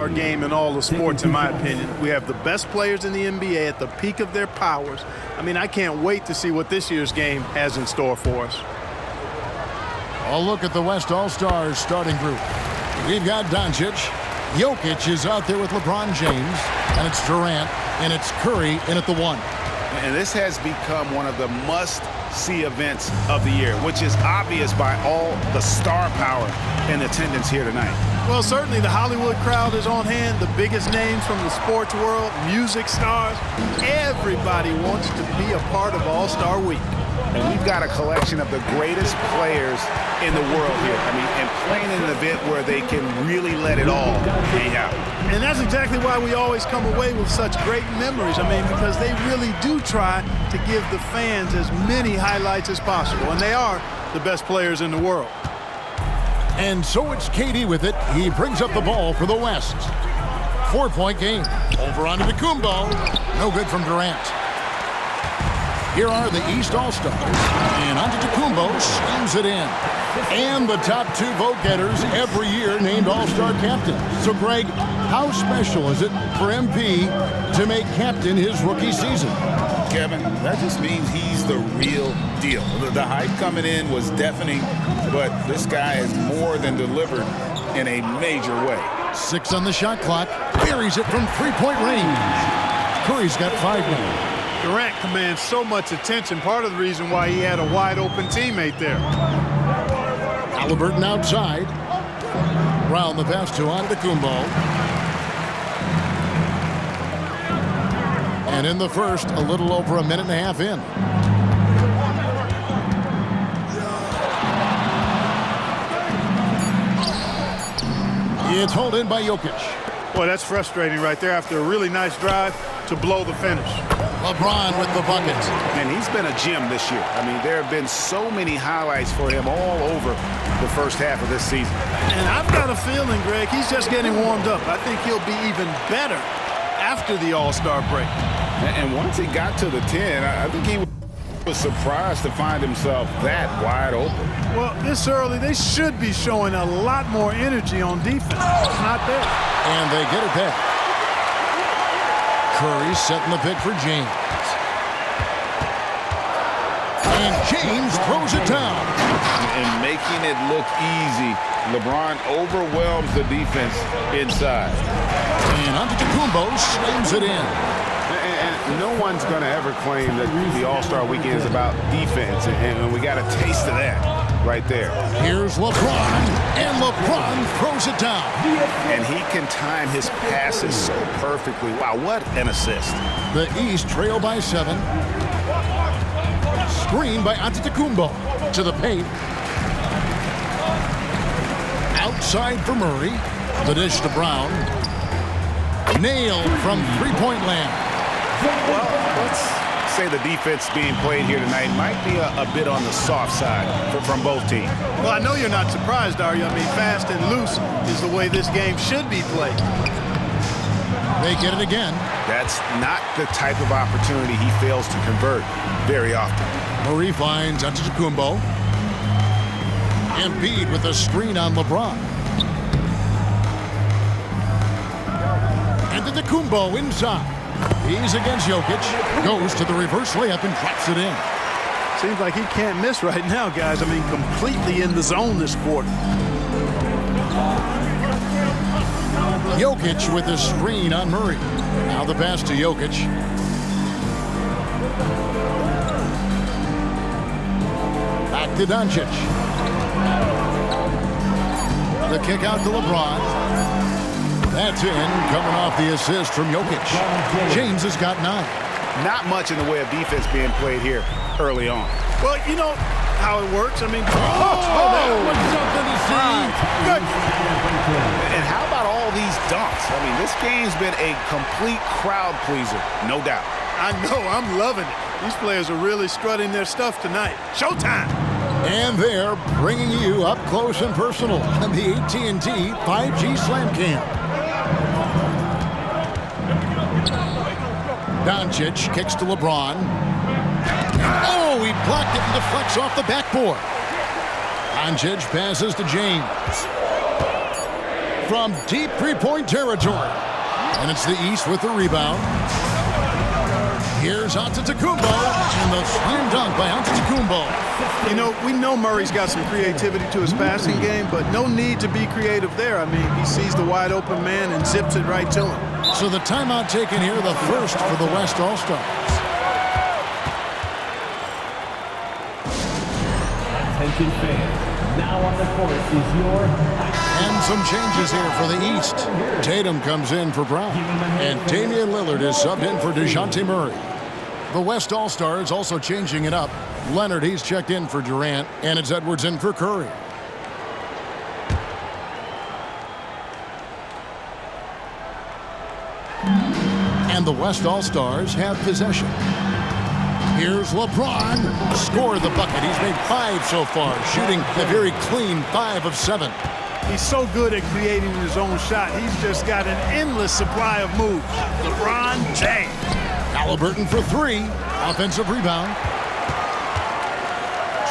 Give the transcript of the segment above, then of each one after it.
Our game in all the sports, in my opinion. We have the best players in the NBA at the peak of their powers. I mean, I can't wait to see what this year's game has in store for us. A look at the West All-Stars starting group. We've got Doncic. Jokic is out there with LeBron James. And it's Durant. And it's Curry in at the 1. And this has become one of the must-see events of the year, which is obvious by all the star power in attendance here tonight. Well, certainly the Hollywood crowd is on hand, the biggest names from the sports world, music stars. Everybody wants to be a part of All-Star Week. And we've got a collection of the greatest players in the world here. I mean, and playing in an event where they can really let it all hang out. And that's exactly why we always come away with such great memories. I mean, because they really do try to give the fans as many highlights as possible. And they are the best players in the world. And so it's KD with it. He brings up the ball for the West. 4-point game. Over onto Kumbo. No good from Durant. Here are the East All-Stars. And Antetokounmpo slams it in. And the top 2 vote-getters every year named All-Star captain. So, Greg, how special is it for MP to make captain his rookie season? Kevin, that just means he's the real deal. The hype coming in was deafening, but this guy has more than delivered in a major way. 6 on the shot clock. Buries it from 3-point range. Curry's got 5 now. Durant commands so much attention, part of the reason why he had a wide-open teammate there. Halliburton outside. Brown the pass to Antetokounmpo. And in the first, a little over a minute and a half in. It's hauled in by Jokic. Boy, that's frustrating right there after a really nice drive to blow the finish. LeBron with the bucket. And he's been a gem this year. I mean, there have been so many highlights for him all over the first half of this season. And I've got a feeling, Greg, he's just getting warmed up. I think he'll be even better after the All-Star break. And once he got to the 10, I think he was surprised to find himself that wide open. Well, this early, they should be showing a lot more energy on defense. It's not there. And they get it back. Curry setting the pick for James. And James throws it down. And making it look easy, LeBron overwhelms the defense inside. And Antetokounmpo slams it in. And no one's going to ever claim that the All-Star Weekend is about defense, and we got a taste of that right there. Here's LeBron, and LeBron throws it down. And he can time his passes so perfectly. Wow, what an assist. The East trail by 7. Screen by Antetokounmpo to the paint. Outside for Murray. The dish to Brown. Nailed from 3-point land. Well, let's say the defense being played here tonight might be a bit on the soft side from both teams. Well, I know you're not surprised, are you? I mean, fast and loose is the way this game should be played. They get it again. That's not the type of opportunity he fails to convert very often. Murray finds Antetokounmpo. Embiid with a screen on LeBron. Antetokounmpo inside. He's against Jokic. Goes to the reverse layup and drops it in. Seems like he can't miss right now, guys. I mean, completely in the zone this quarter. Jokic with a screen on Murray. Now the pass to Jokic. Back to Doncic. The kick out to LeBron. That's in, coming off the assist from Jokic. James has got 9. Not much in the way of defense being played here early on. Well, you know how it works. I mean, that was something to see. Good. And how about all these dunks? I mean, this game's been a complete crowd pleaser, no doubt. I know, I'm loving it. These players are really strutting their stuff tonight. Showtime. And they're bringing you up close and personal on the AT&T 5G Slam Cam. Doncic kicks to LeBron. Oh, he blocked it and deflects off the backboard. Doncic passes to James. from deep three-point territory. And it's the East with the rebound. Here's Antetokounmpo, and the slam dunk by Antetokounmpo. You know, we know Murray's got some creativity to his passing game, but no need to be creative there. I mean, he sees the wide open man and zips it right to him. So the timeout taken here, the first for the West All-Stars. Attention fans. Now on the court is your... And some changes here for the East. Tatum comes in for Brown. And Damian Lillard is subbed in for DeJounte Murray. The West All-Stars also changing it up. Leonard, he's checked in for Durant. And it's Edwards in for Curry. And the West All-Stars have possession. Here's LeBron. Scored the bucket. He's made 5 so far, shooting a very clean 5 of 7. He's so good at creating his own shot. He's just got an endless supply of moves. LeBron James. Halliburton for 3. Offensive rebound.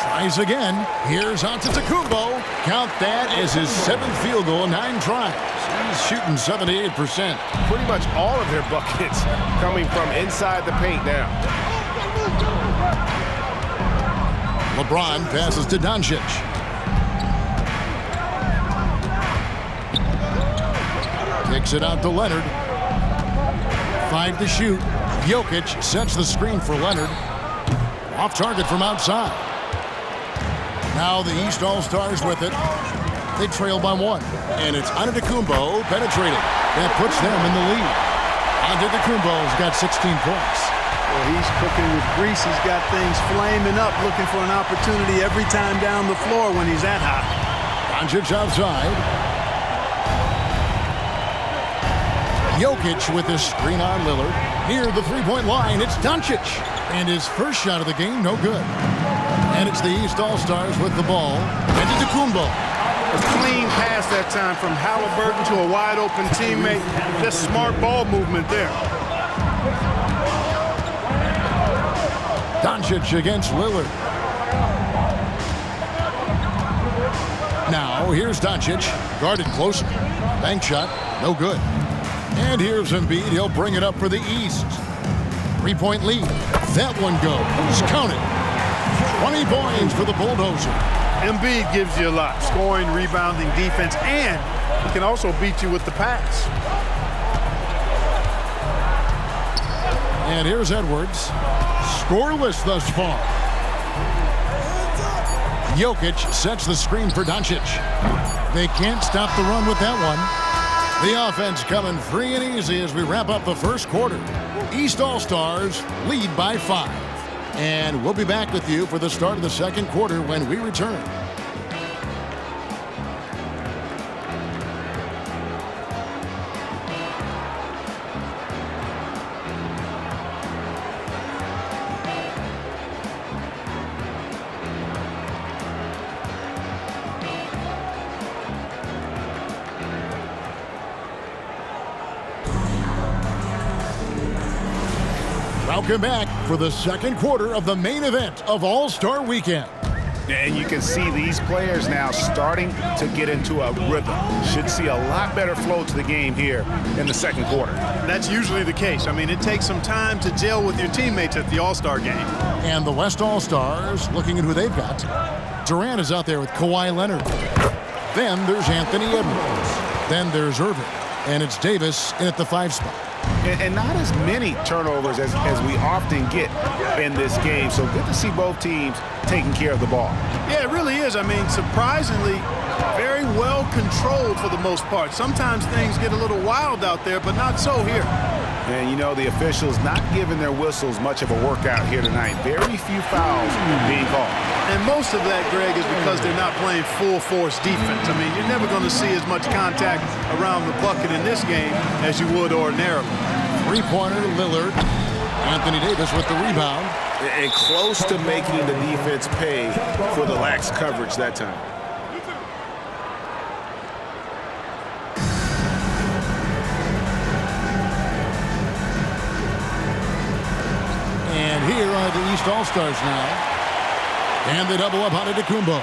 Tries again. Here's Antetokounmpo. Count that as his 7th field goal in 9 tries. He's shooting 78%. Pretty much all of their buckets coming from inside the paint now. LeBron passes to Doncic. Kicks it out to Leonard. 5 to shoot. Jokic sets the screen for Leonard. Off target from outside. Now the East All-Stars with it. They trail by 1. And it's Antetokounmpo penetrating. That puts them in the lead. Antetokounmpo's got 16 points. Well, he's cooking with grease. He's got things flaming up, looking for an opportunity every time down the floor when he's that hot. Doncic outside. Jokic with his screen on Lillard. Near the three-point line, it's Doncic. And his first shot of the game, no good. And it's the East All-Stars with the ball. Antetokounmpo. A clean pass that time from Halliburton to a wide-open teammate. Just smart ball movement there. Doncic against Lillard. Now, here's Doncic. Guarded closer. Bank shot. No good. And here's Embiid. He'll bring it up for the East. 3-point lead. That one goes. Count it. 20 points for the Bulldozer. Embiid gives you a lot. Scoring, rebounding, defense, and he can also beat you with the pass. And here's Edwards. Scoreless thus far. Jokic sets the screen for Doncic. They can't stop the run with that one. The offense coming free and easy as we wrap up the first quarter. East All-Stars lead by 5. And we'll be back with you for the start of the second quarter when we return. Welcome back for the second quarter of the main event of All-Star Weekend. And you can see these players now starting to get into a rhythm. Should see a lot better flow to the game here in the second quarter. That's usually the case. I mean, it takes some time to gel with your teammates at the All-Star game. And the West All-Stars, looking at who they've got. Durant is out there with Kawhi Leonard. Then there's Anthony Edwards. Then there's Irving. And it's Davis in at the 5 spot. And not as many turnovers as we often get in this game. So good to see both teams taking care of the ball. Yeah, it really is. I mean, surprisingly, very well controlled for the most part. Sometimes things get a little wild out there, but not so here. And, you know, the officials not giving their whistles much of a workout here tonight. Very few fouls being called. And most of that, Greg, is because they're not playing full-force defense. I mean, you're never going to see as much contact around the bucket in this game as you would ordinarily. Three-pointer, Lillard. Anthony Davis with the rebound. And close to making the defense pay for the lax coverage that time. And here are the East All-Stars now. And they double up Antetokounmpo.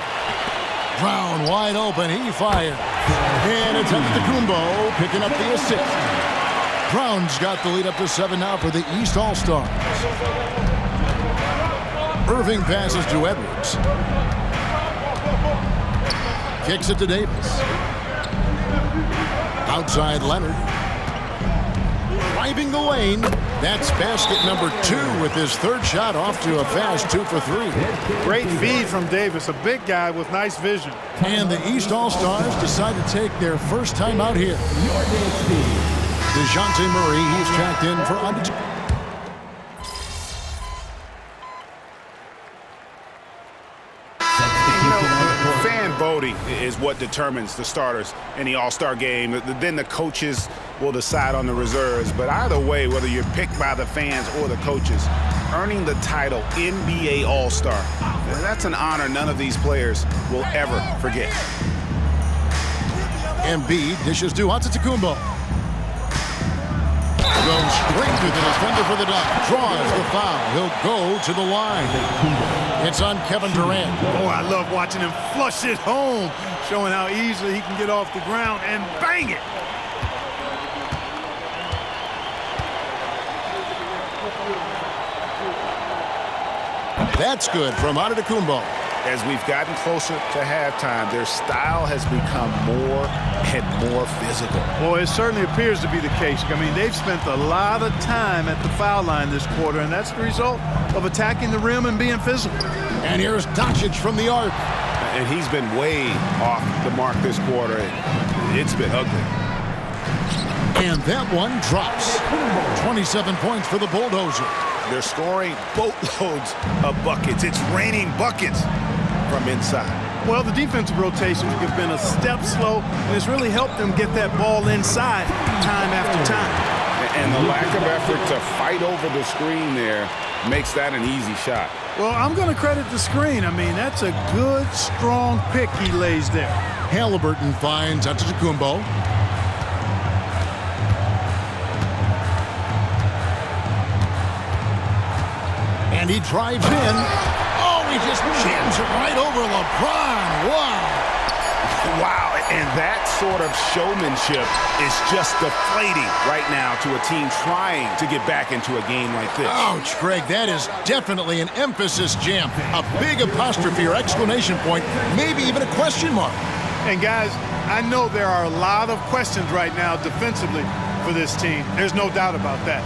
Brown wide open. He fires. And it's Antetokounmpo picking up the assist. Brown's got the lead up to 7 now for the East All-Stars. Irving passes to Edwards. Kicks it to Davis. Outside Leonard. Driving the lane. That's basket number 2 with his third shot off to a fast 2 for 3. Great feed from Davis, a big guy with nice vision. And the East All-Stars decide to take their first time out here. DeJounte Murray, he's tracked in for Fan voting is what determines the starters in the All-Star game. Then the coaches will decide on the reserves. But either way, whether you're picked by the fans or the coaches, earning the title NBA All-Star, that's an honor none of these players will ever forget. Embiid dishes to Antetokounmpo. Goes straight to the defender for the dunk. Draws the foul. He'll go to the line. It's on Kevin Durant. Oh, I love watching him flush it home, showing how easily he can get off the ground and bang it. That's good from Antetokounmpo. As we've gotten closer to halftime, their style has become more and more physical. Well, it certainly appears to be the case. I mean, they've spent a lot of time at the foul line this quarter, and that's the result of attacking the rim and being physical. And here's Doncic from the arc. And he's been way off the mark this quarter. It's been ugly. And that one drops. 27 points for the Bulldozer. They're scoring boatloads of buckets. It's raining buckets from inside. Well, the defensive rotations have been a step slow, and it's really helped them get that ball inside time after time. And the lack of effort to fight over the screen there makes that an easy shot. Well, I'm going to credit the screen. I mean, that's a good, strong pick he lays there. Halliburton finds Antetokounmpo. And he drives in. Oh, he just jams it right over LeBron. Wow. Wow, and that sort of showmanship is just deflating right now to a team trying to get back into a game like this. Ouch, Greg, that is definitely an emphasis jam. A big apostrophe or exclamation point, maybe even a question mark. And guys, I know there are a lot of questions right now defensively for this team. There's no doubt about that.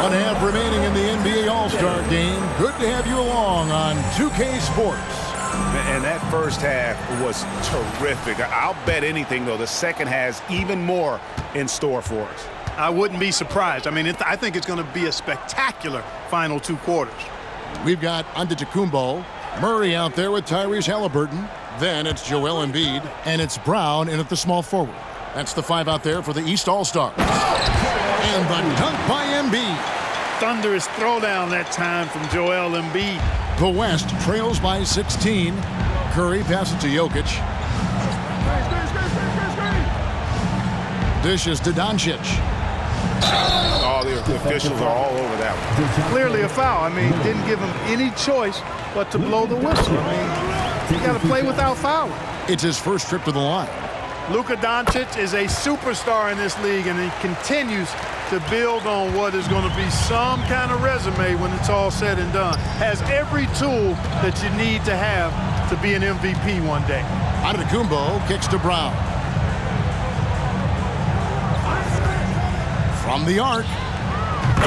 One half remaining in the NBA All-Star game. Good to have you along on 2K Sports. And that first half was terrific. I'll bet anything, though, the second has even more in store for us. I wouldn't be surprised. I mean, I think it's going to be a spectacular final 2 quarters. We've got Antetokounmpo, Murray out there with Tyrese Halliburton. Then it's Joel Embiid, and it's Brown in at the small forward. That's the 5 out there for the East All-Stars. And the dunk by Embiid. Thunderous throwdown that time from Joel Embiid. The West trails by 16. Curry passes to Jokic. Dishes to Doncic. Oh, the officials are all over that one. Clearly a foul. I mean, didn't give him any choice but to blow the whistle. I mean, you got to play without fouling. It's his first trip to the line. Luka Doncic is a superstar in this league, and he continues to build on what is going to be some kind of resume when it's all said and done. Has every tool that you need to have to be an MVP one day. Antetokounmpo kicks to Brown. From the arc.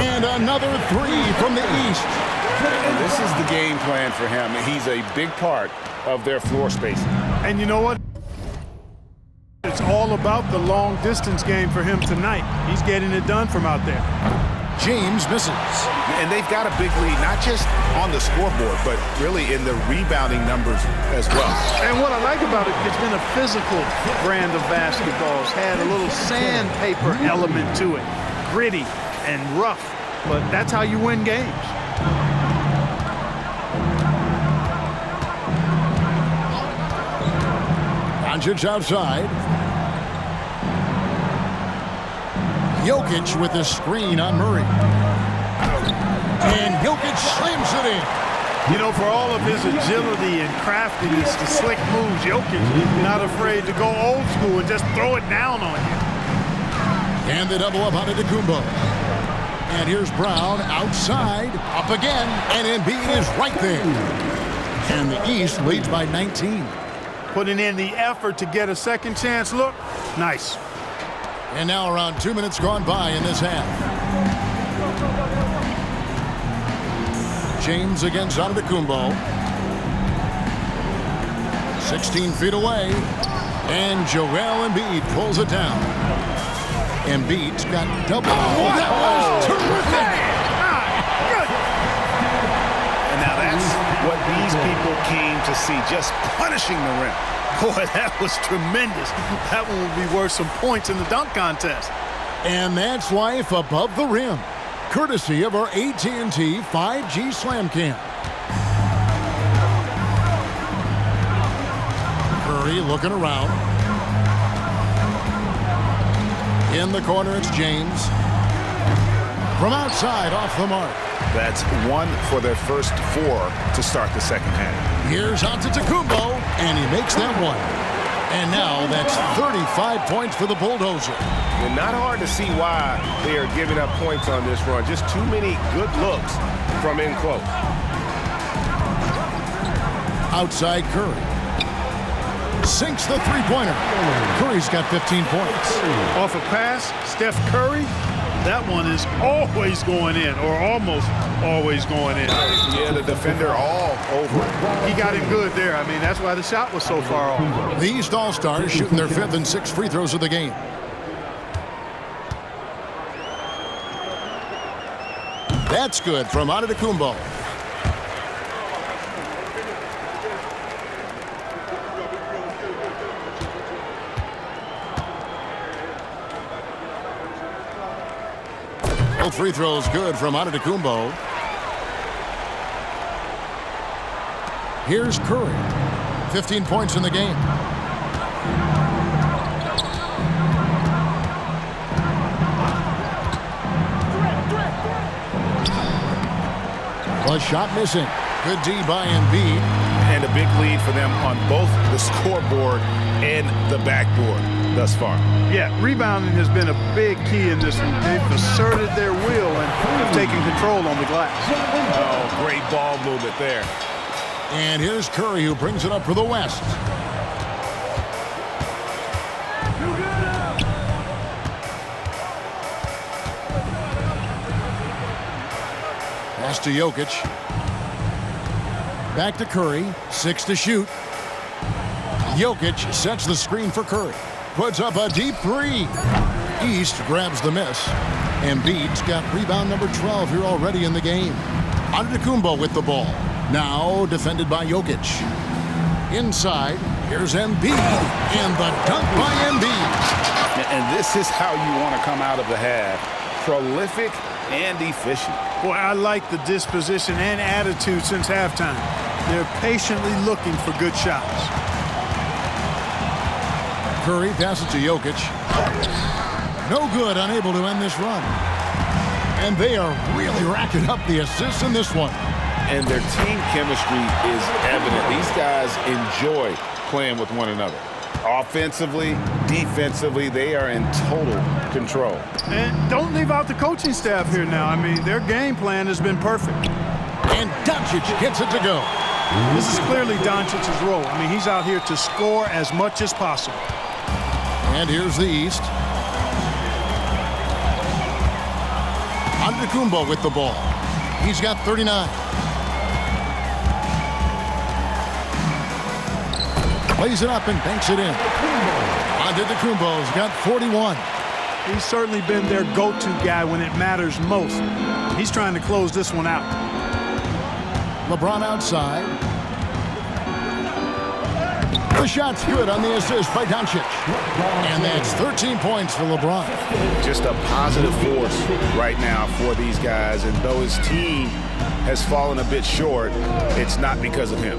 And another 3 from the East. And this is the game plan for him. He's a big part of their floor spacing. And you know what? It's all about the long distance game for him tonight. He's getting it done from out there. James misses. And they've got a big lead, not just on the scoreboard, but really in the rebounding numbers as well. And what I like about it, it's been a physical brand of basketball. It's had a little sandpaper element to it. Gritty and rough, but that's how you win games. Doncic outside. Jokic with the screen on Murray. And Jokic slams it in. You know, for all of his agility and craftiness, the slick moves, Jokic not afraid to go old school and just throw it down on you. And they double up on Antetokounmpo. And here's Brown outside, up again, and Embiid is right there. And the East leads by 19. Putting in the effort to get a second chance look. Nice. And now around 2 minutes gone by in this half. James against Antetokounmpo. 16 feet away. And Joel Embiid pulls it down. Embiid's got double. Oh, that was terrific! Good. And now that's what these people came to see, just punishing the rim. Boy, that was tremendous. That one will be worth some points in the dunk contest. And that's life above the rim, courtesy of our AT&T 5G Slam Cam. Curry looking around. In the corner, it's James. From outside, off the mark. That's one for their first 4 to start the second half. Here's Antetokounmpo, and he makes that one. And now that's 35 points for the Bulldozer. And not hard to see why they are giving up points on this run. Just too many good looks from in close. Outside Curry. Sinks the three-pointer. Curry's got 15 points. Off a pass, Steph Curry, that one is always going in, or almost always going in. Yeah, the defender all over it. He got him good there. I mean, that's why the shot was so far off. The East All-Stars shooting their 5th and 6th free throws of the game. That's good from Antetokounmpo. Both free throws good from Antetokounmpo. Here's Curry. 15 points in the game. A shot missing. Good D by Embiid. And a big lead for them on both the scoreboard and the backboard thus far. Yeah, rebounding has been a big key in this one. They've asserted their will and have taken control on the glass. Oh, great ball movement there. And here's Curry, who brings it up for the West. Pass to Jokic. Back to Curry. 6 to shoot. Jokic sets the screen for Curry. Puts up a deep 3. East grabs the miss. Embiid's got rebound number 12 here already in the game. Antetokounmpo with the ball. Now defended by Jokic. Inside, here's Embiid. And the dunk by Embiid. And this is how you want to come out of the half. Prolific and efficient. Boy, I like the disposition and attitude since halftime. They're patiently looking for good shots. Curry passes to Jokic. No good, unable to end this run. And they are really racking up the assists in this one. And their team chemistry is evident. These guys enjoy playing with one another. Offensively, defensively, they are in total control. And don't leave out the coaching staff here now. I mean, their game plan has been perfect. And Doncic gets it to go. This is clearly Doncic's role. I mean, he's out here to score as much as possible. And here's the East. Antetokounmpo with the ball. He's got 39. Plays it up and banks it in. Antetokounmpo's got 41. He's certainly been their go-to guy when it matters most. He's trying to close this one out. LeBron outside. The shot's good on the assist by Doncic. And that's 13 points for LeBron. Just a positive force right now for these guys. And though his team has fallen a bit short, it's not because of him.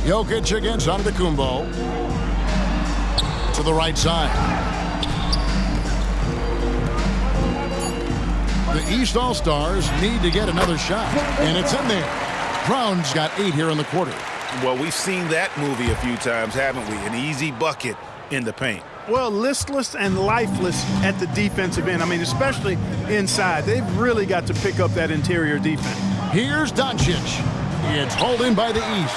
Jokic against Antetokounmpo. to the right side. The East All-Stars need to get another shot, and it's in there. Brown's got 8 here in the quarter. Well, we've seen that movie a few times, haven't we? An easy bucket in the paint. Well, listless and lifeless at the defensive end. I mean, especially inside. They've really got to pick up that interior defense. Here's Doncic. It's hauled in by the East.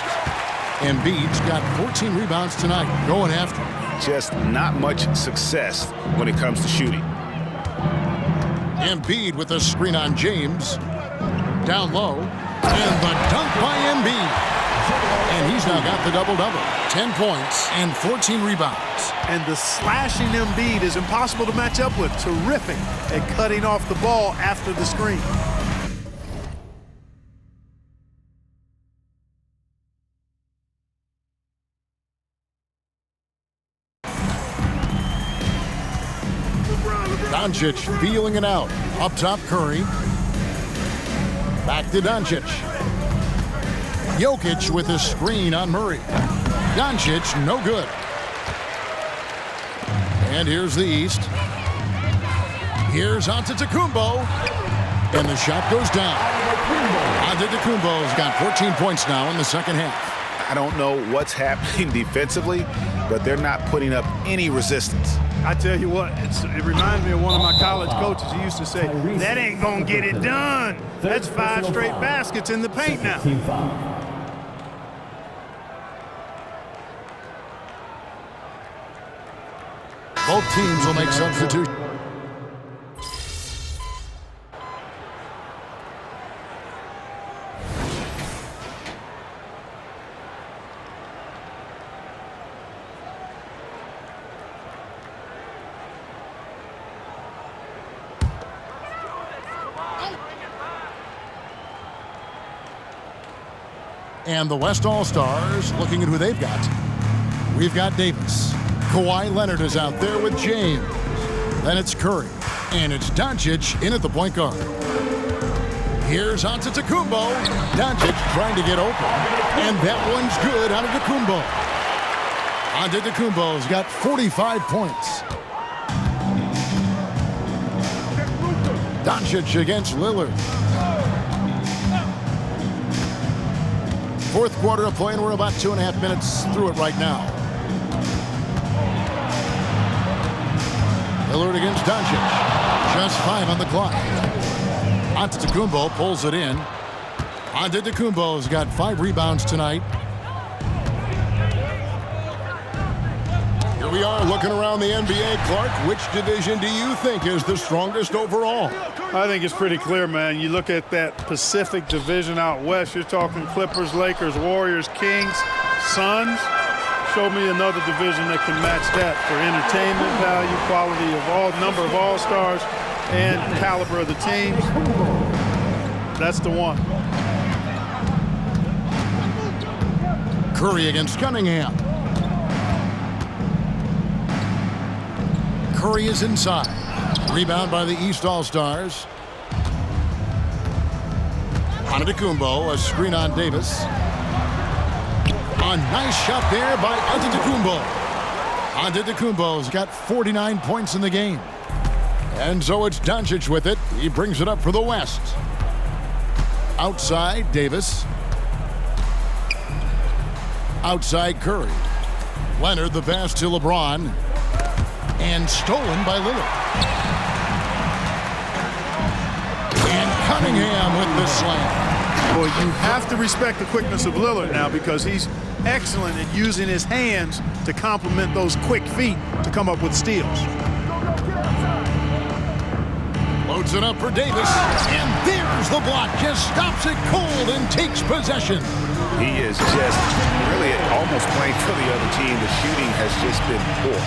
Embiid's got 14 rebounds tonight, going after him. Just not much success when it comes to shooting. Embiid with a screen on James. Down low. And the dunk by Embiid. And he's now got the double-double. 10 points and 14 rebounds. And the slashing Embiid is impossible to match up with. Terrific at cutting off the ball after the screen. Doncic feeling it out. Up top, Curry. Back to Doncic. Jokic with a screen on Murray. Doncic, no good. And here's the East. Here's Antetokounmpo. And the shot goes down. Antetokounmpo's got 14 points now in the second half. I don't know what's happening defensively, but they're not putting up any resistance. I tell you what, it reminds me of one of my college coaches. He used to say, that ain't going to get it done. That's 5 straight baskets in the paint now. Both teams will make substitutions. And the West All-Stars looking at who they've got. We've got Davis. Kawhi Leonard is out there with James. Then it's Curry. And it's Doncic in at the point guard. Here's Antetokounmpo. Doncic trying to get open. And that one's good. Antetokounmpo. Antetokounmpo's got 45 points. Doncic against Lillard. Fourth quarter of play, and we're about 2.5 minutes through it right now. Lillard against Doncic. Just 5 on the clock. Antetokounmpo pulls it in. Antetokounmpo's got 5 rebounds tonight. Here we are looking around the NBA. Clark, which division do you think is the strongest overall? I think it's pretty clear, man. You look at that Pacific Division out west, you're talking Clippers, Lakers, Warriors, Kings, Suns. Show me another division that can match that for entertainment value, quality of number of all-stars, and caliber of the teams. That's the one. Curry against Cunningham. Curry is inside. Rebound by the East All-Stars. Antetokounmpo, a screen on Davis. A nice shot there by Antetokounmpo. Antetokounmpo's got 49 points in the game. And so it's Doncic with it. He brings it up for the West. Outside, Davis. Outside, Curry. Leonard, the pass to LeBron. And stolen by Lillard. And Cunningham with the slam. Boy, you have to respect the quickness of Lillard now because he's excellent at using his hands to complement those quick feet to come up with steals. Loads it up for Davis. And there's the block. Just stops it cold and takes possession. He is just really almost playing for the other team. The shooting has just been poor.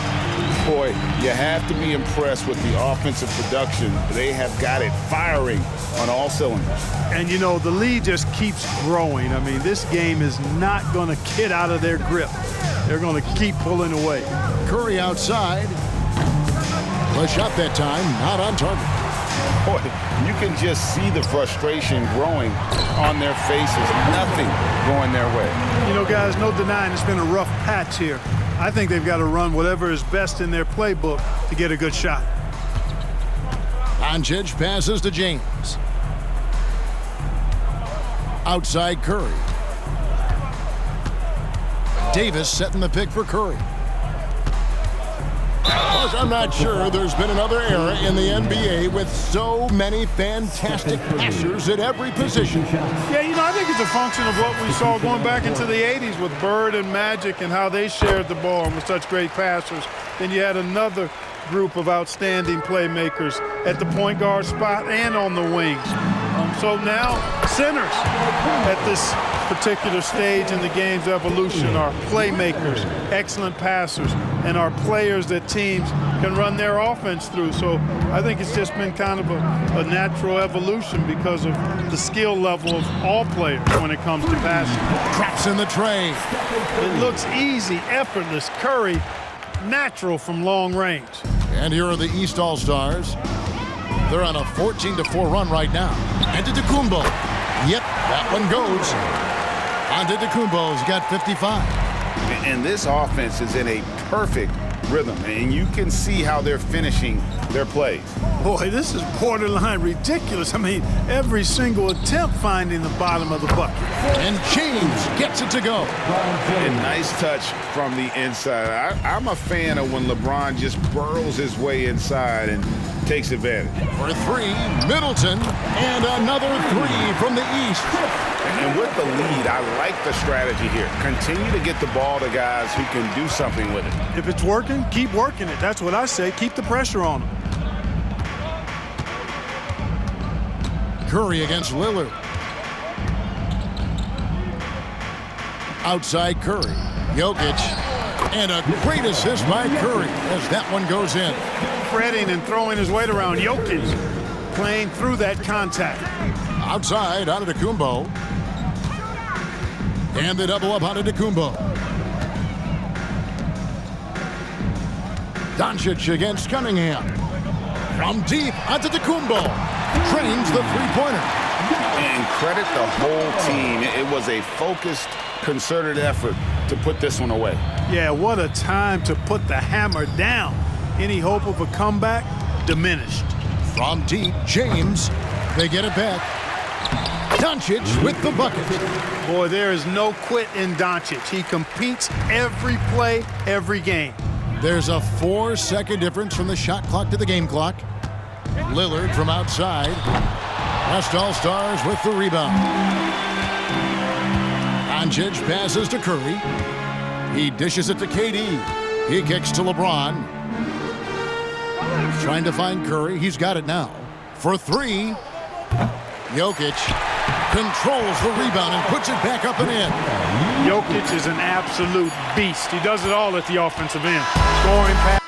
Boy, you have to be impressed with the offensive production. They have got it firing on all cylinders. And, you know, the lead just keeps growing. I mean, this game is not going to get out of their grip. They're going to keep pulling away. Curry outside. The shot that time, not on target. Boy, you can just see the frustration growing on their faces. Nothing going their way. You know, guys, no denying it's been a rough patch here. I think they've got to run whatever is best in their playbook to get a good shot. Doncic passes to James. Outside Curry. Davis setting the pick for Curry. Plus, I'm not sure there's been another era in the NBA with so many fantastic passers at every position. Yeah, you know, I think it's a function of what we saw going back into the 80s with Bird and Magic and how they shared the ball and were such great passers. Then you had another group of outstanding playmakers at the point guard spot and on the wings. So now centers at this particular stage in the game's evolution are playmakers, excellent passers, and are players that teams can run their offense through. So I think it's just been kind of a natural evolution because of the skill level of all players when it comes to passing. Traps in the tray. It looks easy, effortless. Curry, natural from long range. And here are the East All-Stars. They're on a 14-4 run right now. Antetokounmpo. Yep, that one goes. Antetokounmpo's got 55. And this offense is in a perfect rhythm, and you can see how they're finishing their plays. Boy, this is borderline ridiculous. I mean, every single attempt finding the bottom of the bucket. And James gets it to go. A nice touch from the inside. I'm a fan of when LeBron just burrows his way inside and takes advantage. For three, Middleton, and another three from the East. And with the lead, I like the strategy here. Continue to get the ball to guys who can do something with it. If it's working, keep working it. That's what I say. Keep the pressure on them. Curry against Lillard. Outside Curry. Jokic. And a great assist by Curry as that one goes in. Fretting and throwing his weight around. Jokic playing through that contact. Outside, Antetokounmpo. And the double up Antetokounmpo. Doncic against Cunningham. From deep, Antetokounmpo trains the three-pointer. And credit the whole team. It was a focused, concerted effort to put this one away. Yeah, what a time to put the hammer down. Any hope of a comeback diminished. From deep, James. They get it back. Doncic with the bucket. Boy, there is no quit in Doncic. He competes every play, every game. There's a 4-second difference from the shot clock to the game clock. Lillard from outside. West All-Stars with the rebound. Doncic passes to Curry. He dishes it to KD. He kicks to LeBron. Trying to find Curry. He's got it now. For three, Jokic controls the rebound and puts it back up and in. Jokic is an absolute beast. He does it all at the offensive end. Scoring, pass.